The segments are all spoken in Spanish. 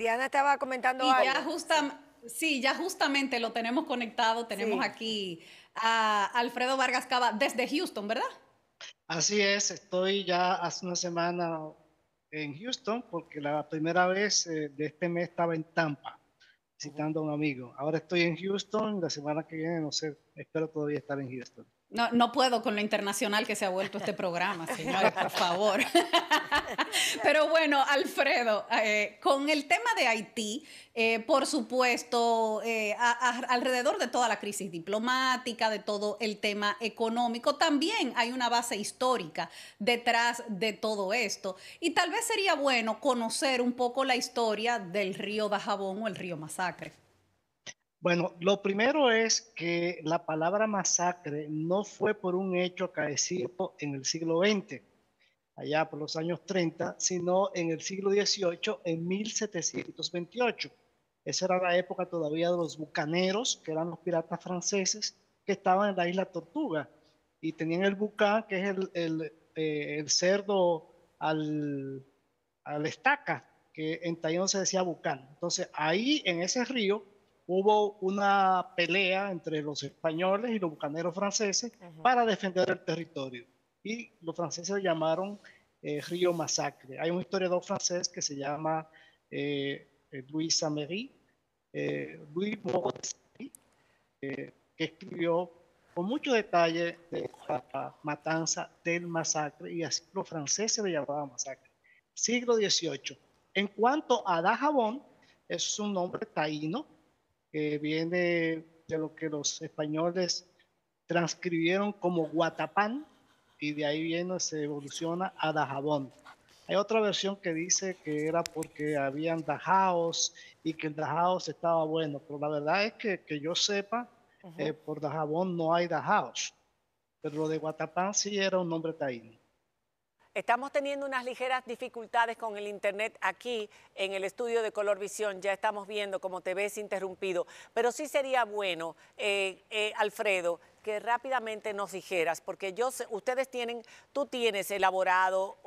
Diana estaba comentando Y algo. Sí. sí, ya justamente lo tenemos conectado. Tenemos Sí. aquí a Alfredo Vargas Cava desde Houston, ¿verdad? Así es, estoy ya hace una semana en Houston porque la primera vez de este mes estaba en Tampa visitando a un amigo. Ahora estoy en Houston, la semana que viene, no sé, espero todavía estar en Houston. No, no puedo con lo internacional que se ha vuelto este programa, señores, por favor. Pero bueno, Alfredo, con el tema de Haití, por supuesto, alrededor de toda la crisis diplomática, de todo el tema económico, también hay una base histórica detrás de todo esto. Y tal vez sería bueno conocer un poco la historia del río Dajabón o el río Masacre. Bueno, lo primero es que la palabra masacre no fue por un hecho acaecido en el siglo XX, allá por los años 30, sino en el siglo XVIII, en 1728. Esa era la época todavía de los bucaneros, que eran los piratas franceses, que estaban en la isla Tortuga y tenían el bucán, que es el cerdo al, al estaca, que en taíno se decía bucán. Entonces, ahí en ese río hubo una pelea entre los españoles y los bucaneros franceses para defender el territorio. Y los franceses lo llamaron Río Masacre. Hay un historiador francés que se llama Louis Samery, Louis Moreau, que escribió con mucho detalle de la matanza del masacre, y así los franceses le llamaban masacre. Siglo XVIII. En cuanto a Dajabón, es un nombre taíno que viene de lo que los españoles transcribieron como Guatapán, y de ahí viene, se evoluciona a Dajabón. Hay otra versión que dice que era porque habían Dajaos y que el Dajaos estaba bueno, pero la verdad es que yo sepa, por Dajabón no hay Dajaos, pero lo de Guatapán sí era un nombre taíno. Estamos teniendo unas ligeras dificultades con el internet aquí en el estudio de Color Visión. Ya estamos viendo cómo te ves interrumpido. Pero sí sería bueno, Alfredo, que rápidamente nos dijeras, porque ustedes tienen, tú tienes elaborado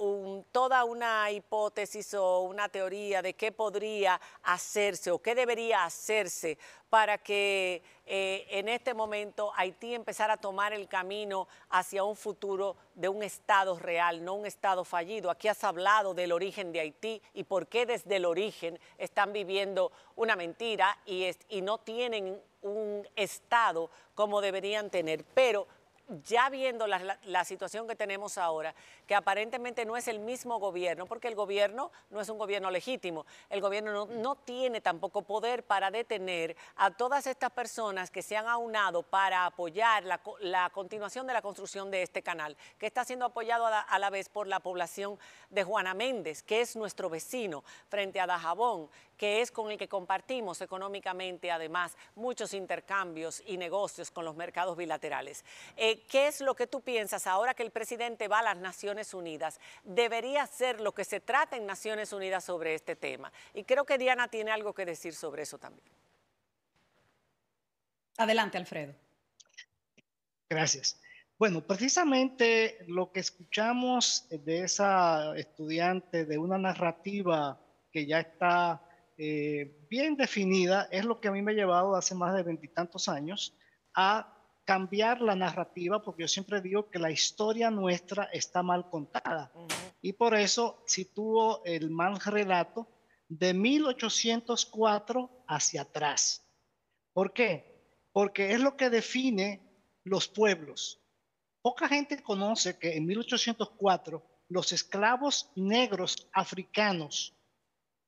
toda una hipótesis o una teoría de qué podría hacerse o qué debería hacerse para que en este momento Haití empezara a tomar el camino hacia un futuro de un Estado real, no un Estado fallido. Aquí has hablado del origen de Haití y por qué desde el origen están viviendo una mentira y no tienen un Estado como deberían tener. Pero ya viendo la situación que tenemos ahora, que aparentemente no es el mismo gobierno, porque el gobierno no es un gobierno legítimo, el gobierno no tiene tampoco poder para detener a todas estas personas que se han aunado para apoyar la continuación de la construcción de este canal, que está siendo apoyado a la vez por la población de Juana Méndez, que es nuestro vecino, frente a Dajabón, que es con el que compartimos económicamente, además, muchos intercambios y negocios con los mercados bilaterales. ¿Qué es lo que tú piensas ahora que el presidente va a las Naciones Unidas? Debería ser lo que se trata en Naciones Unidas sobre este tema. Y creo que Diana tiene algo que decir sobre eso también. Adelante, Alfredo. Gracias. Bueno, precisamente lo que escuchamos de esa estudiante, de una narrativa que ya está bien definida, es lo que a mí me ha llevado hace más de veintitantos años a cambiar la narrativa, porque yo siempre digo que la historia nuestra está mal contada. Y por eso sitúo el mal relato de 1804 hacia atrás. ¿Por qué? Porque es lo que define los pueblos. Poca gente conoce que en 1804 los esclavos negros africanos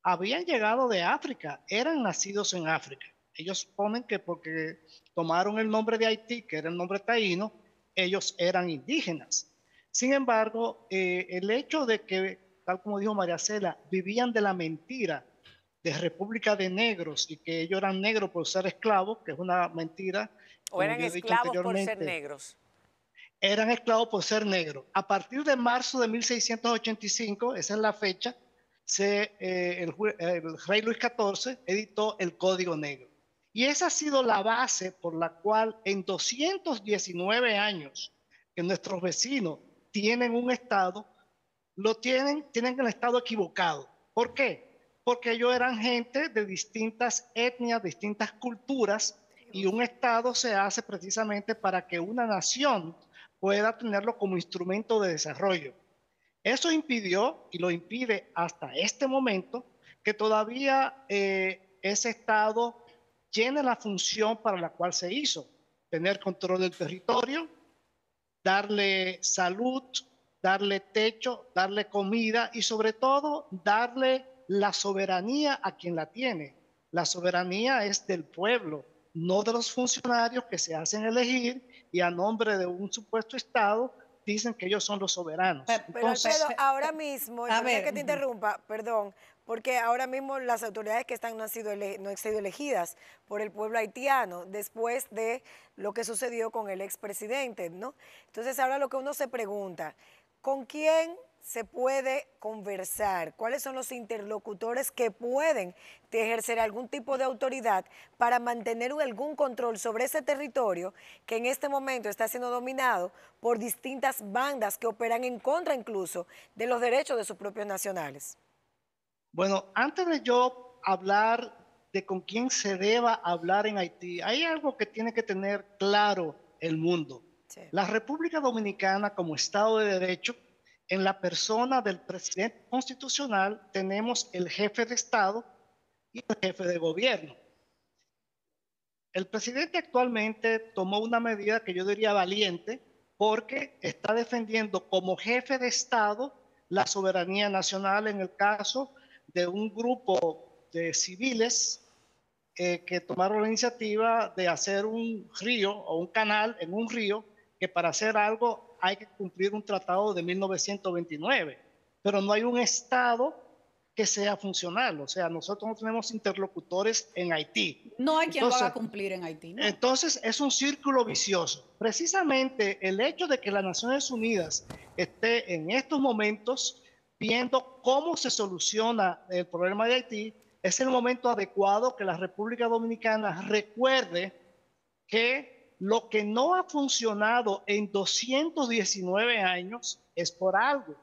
habían llegado de África, eran nacidos en África. Ellos ponen que porque tomaron el nombre de Haití, que era el nombre taíno, ellos eran indígenas. Sin embargo, el hecho de que, tal como dijo María Cela, vivían de la mentira de República de Negros y que ellos eran negros por ser esclavos, que es una mentira, ¿O como eran yo he dicho esclavos por ser anteriormente, negros? eran esclavos por ser negros. A partir de marzo de 1685, esa es la fecha, el rey Luis XIV editó el Código Negro. Y esa ha sido la base por la cual en 219 años que nuestros vecinos tienen un Estado, tienen el Estado equivocado. ¿Por qué? porque ellos eran gente de distintas etnias, distintas culturas, y un Estado se hace precisamente para que una nación pueda tenerlo como instrumento de desarrollo. Eso impidió, y lo impide hasta este momento, que todavía ese Estado llene la función para la cual se hizo: tener control del territorio, darle salud, darle techo, darle comida y sobre todo darle la soberanía a quien la tiene. La soberanía es del pueblo, no de los funcionarios que se hacen elegir y a nombre de un supuesto Estado dicen que ellos son los soberanos. Pero Alfredo, ahora mismo, y a perdón que ver, te interrumpa, perdón, porque ahora mismo las autoridades que están no han sido elegidas por el pueblo haitiano después de lo que sucedió con el expresidente, ¿no? Entonces ahora lo que uno se pregunta, ¿con quién se puede conversar? ¿Cuáles son los interlocutores que pueden ejercer algún tipo de autoridad para mantener algún control sobre ese territorio que en este momento está siendo dominado por distintas bandas que operan en contra incluso de los derechos de sus propios nacionales? Bueno, antes de yo hablar de con quién se deba hablar en Haití, hay algo que tiene que tener claro el mundo. Sí. La República Dominicana, como Estado de Derecho, en la persona del presidente constitucional, tenemos el jefe de Estado y el jefe de gobierno. El presidente actualmente tomó una medida que yo diría valiente, porque está defendiendo como jefe de Estado la soberanía nacional en el caso de un grupo de civiles que tomaron la iniciativa de hacer un río o un canal en un río, que para hacer algo hay que cumplir un tratado de 1929, pero no hay un Estado que sea funcional. O sea, nosotros no tenemos interlocutores en Haití. no hay quien lo haga cumplir en Haití, ¿no? Entonces es un círculo vicioso. Precisamente el hecho de que las Naciones Unidas esté en estos momentos viendo cómo se soluciona el problema de Haití, es el momento adecuado que la República Dominicana recuerde que lo que no ha funcionado en 219 años es por algo.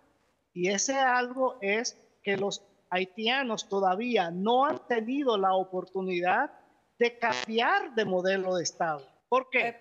Y ese algo es que los haitianos todavía no han tenido la oportunidad de cambiar de modelo de Estado. ¿Por qué?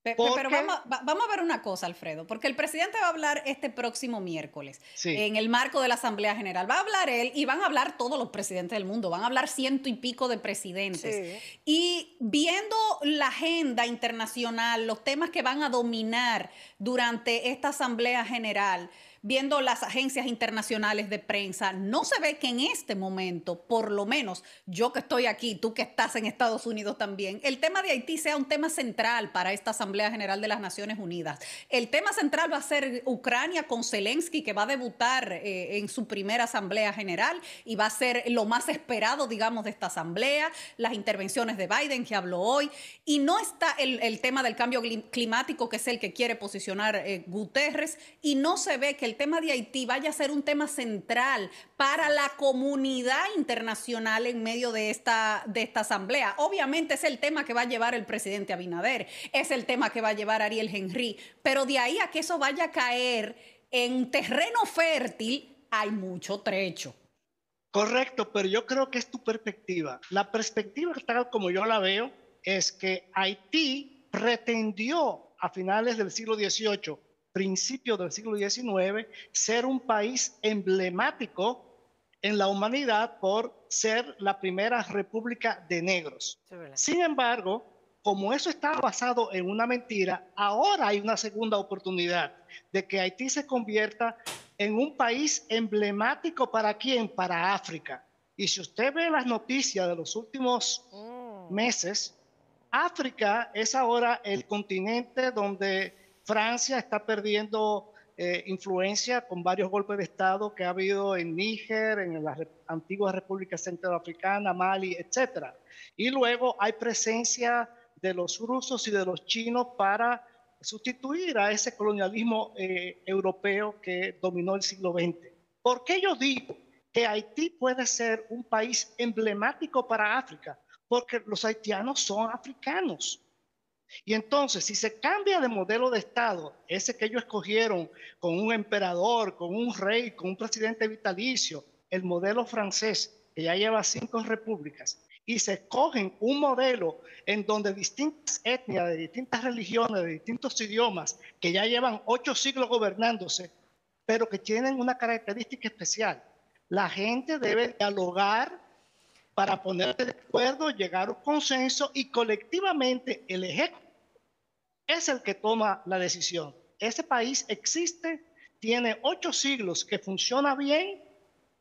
Pero vamos a ver una cosa, Alfredo, porque el presidente va a hablar este próximo miércoles, Sí, en el marco de la Asamblea General. Va a hablar él y van a hablar todos los presidentes del mundo, van a hablar 100 y pico de presidentes. Sí. Y viendo la agenda internacional, los temas que van a dominar durante esta Asamblea General, viendo las agencias internacionales de prensa, no se ve que en este momento, por lo menos yo que estoy aquí, tú que estás en Estados Unidos también, el tema de Haití sea un tema central para esta Asamblea General de las Naciones Unidas. El tema central va a ser Ucrania con Zelensky, que va a debutar en su primera Asamblea General y va a ser lo más esperado, digamos, de esta Asamblea, las intervenciones de Biden que habló hoy, y no está el tema del cambio climático, que es el que quiere posicionar Guterres, y no se ve que el tema de Haití vaya a ser un tema central para la comunidad internacional en medio de esta asamblea. Obviamente es el tema que va a llevar el presidente Abinader, es el tema que va a llevar Ariel Henry, pero de ahí a que eso vaya a caer en terreno fértil hay mucho trecho. correcto, pero yo creo que es tu perspectiva. La perspectiva, tal como yo la veo, es que Haití pretendió a finales del siglo XVIII, principios del siglo XIX, ser un país emblemático en la humanidad por ser la primera república de negros. Sin embargo, como eso está basado en una mentira, ahora hay una segunda oportunidad de que Haití se convierta en un país emblemático. ¿Para quién? Para África. Y si usted ve las noticias de los últimos meses, África es ahora el continente donde Francia está perdiendo influencia con varios golpes de Estado que ha habido en Níger, en las antiguas repúblicas centroafricanas, Mali, etc. Y luego hay presencia de los rusos y de los chinos para sustituir a ese colonialismo europeo que dominó el siglo XX. ¿Por qué yo digo que Haití puede ser un país emblemático para África? Porque los haitianos son africanos. Y entonces, si se cambia de modelo de Estado, ese que ellos escogieron con un emperador, con un rey, con un presidente vitalicio, el modelo francés, que ya lleva 5 repúblicas, y se escogen un modelo en donde distintas etnias, de distintas religiones, de distintos idiomas, que ya llevan 8 siglos gobernándose, pero que tienen una característica especial. La gente debe dialogar para ponerse de acuerdo, llegar a un consenso, y colectivamente el ejecutivo es el que toma la decisión. Ese país existe, tiene 8 siglos que funciona bien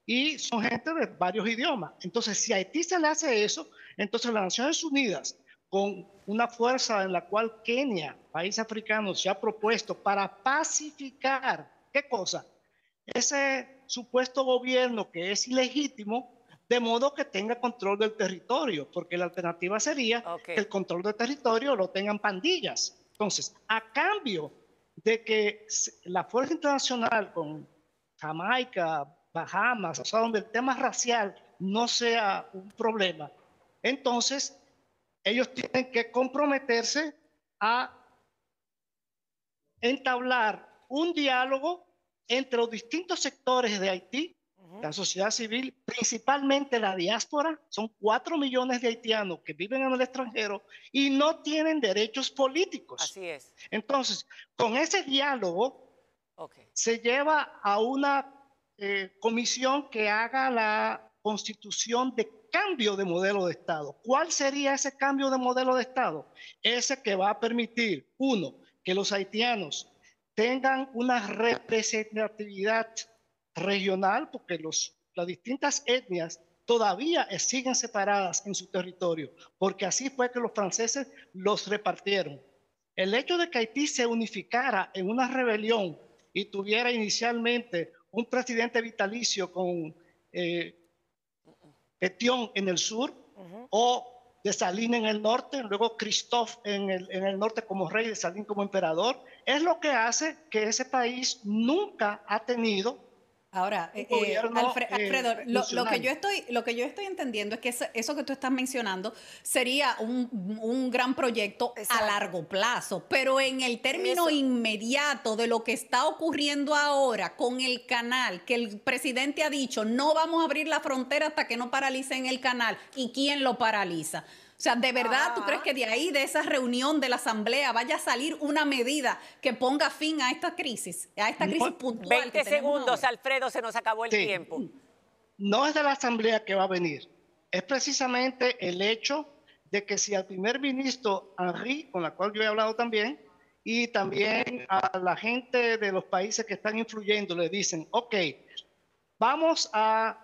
y son gente de varios idiomas. Entonces, si a Haití se le hace eso, entonces las Naciones Unidas, con una fuerza en la cual Kenia, país africano, se ha propuesto para pacificar, ¿qué cosa? Ese supuesto gobierno que es ilegítimo, de modo que tenga control del territorio, porque la alternativa sería que el control del territorio lo tengan pandillas. Entonces, a cambio de que la fuerza internacional con Jamaica, Bahamas, o sea, donde el tema racial no sea un problema, entonces ellos tienen que comprometerse a entablar un diálogo entre los distintos sectores de Haití, la sociedad civil, principalmente la diáspora. Son 4 millones de haitianos que viven en el extranjero y no tienen derechos políticos. Así es. Entonces, con ese diálogo se lleva a una comisión que haga la constitución de cambio de modelo de Estado. ¿Cuál sería ese cambio de modelo de Estado? Ese que va a permitir, uno, que los haitianos tengan una representatividad regional, porque las distintas etnias todavía siguen separadas en su territorio, porque así fue que los franceses los repartieron. El hecho de que Haití se unificara en una rebelión y tuviera inicialmente un presidente vitalicio con Pétion en el sur, o Dessalines en el norte, luego Christophe en el norte como rey, Dessalines como emperador, es lo que hace que ese país nunca ha tenido. Ahora, Alfredo, lo que yo estoy entendiendo es que eso que tú estás mencionando sería un gran proyecto a largo plazo, pero en el término inmediato de lo que está ocurriendo ahora con el canal, que el presidente ha dicho, no vamos a abrir la frontera hasta que no paralicen el canal. ¿Y quién lo paraliza? O sea, ¿de verdad tú crees que de ahí, de esa reunión de la Asamblea, vaya a salir una medida que ponga fin a esta crisis puntual? 20 segundos, Alfredo, se nos acabó el tiempo. No es de la Asamblea que va a venir. Es precisamente el hecho de que si al primer ministro Henry, con la cual yo he hablado también, y también a la gente de los países que están influyendo, le dicen, ok, vamos a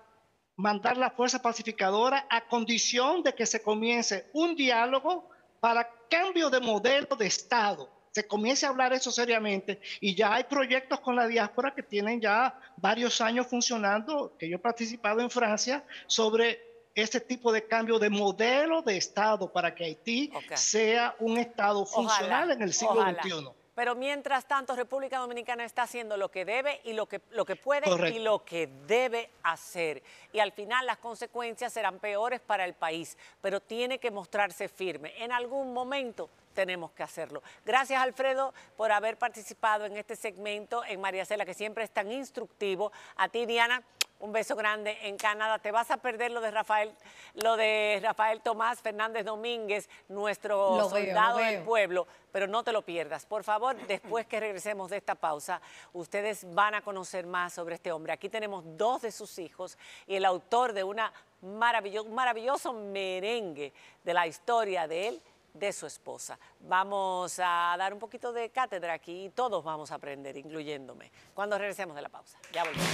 mandar la fuerza pacificadora a condición de que se comience un diálogo para cambio de modelo de Estado. Se comience a hablar eso seriamente, y ya hay proyectos con la diáspora que tienen ya varios años funcionando, que yo he participado en Francia, sobre este tipo de cambio de modelo de Estado para que Haití sea un Estado funcional en el siglo XXI. Pero mientras tanto, República Dominicana está haciendo lo que debe y lo que puede y lo que debe hacer. Y al final las consecuencias serán peores para el país, pero tiene que mostrarse firme. En algún momento tenemos que hacerlo. Gracias, Alfredo, por haber participado en este segmento en María Cela, que siempre es tan instructivo. A ti, Diana, un beso grande en Canadá. Te vas a perder lo de Rafael Tomás Fernández Domínguez, nuestro soldado del pueblo, pero no te lo pierdas. Por favor, después que regresemos de esta pausa, ustedes van a conocer más sobre este hombre. Aquí tenemos 2 de sus hijos y el autor de un maravilloso merengue de la historia de él, de su esposa. Vamos a dar un poquito de cátedra aquí y todos vamos a aprender, incluyéndome, cuando regresemos de la pausa. Ya volvemos.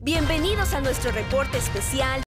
Bienvenidos a nuestro reporte especial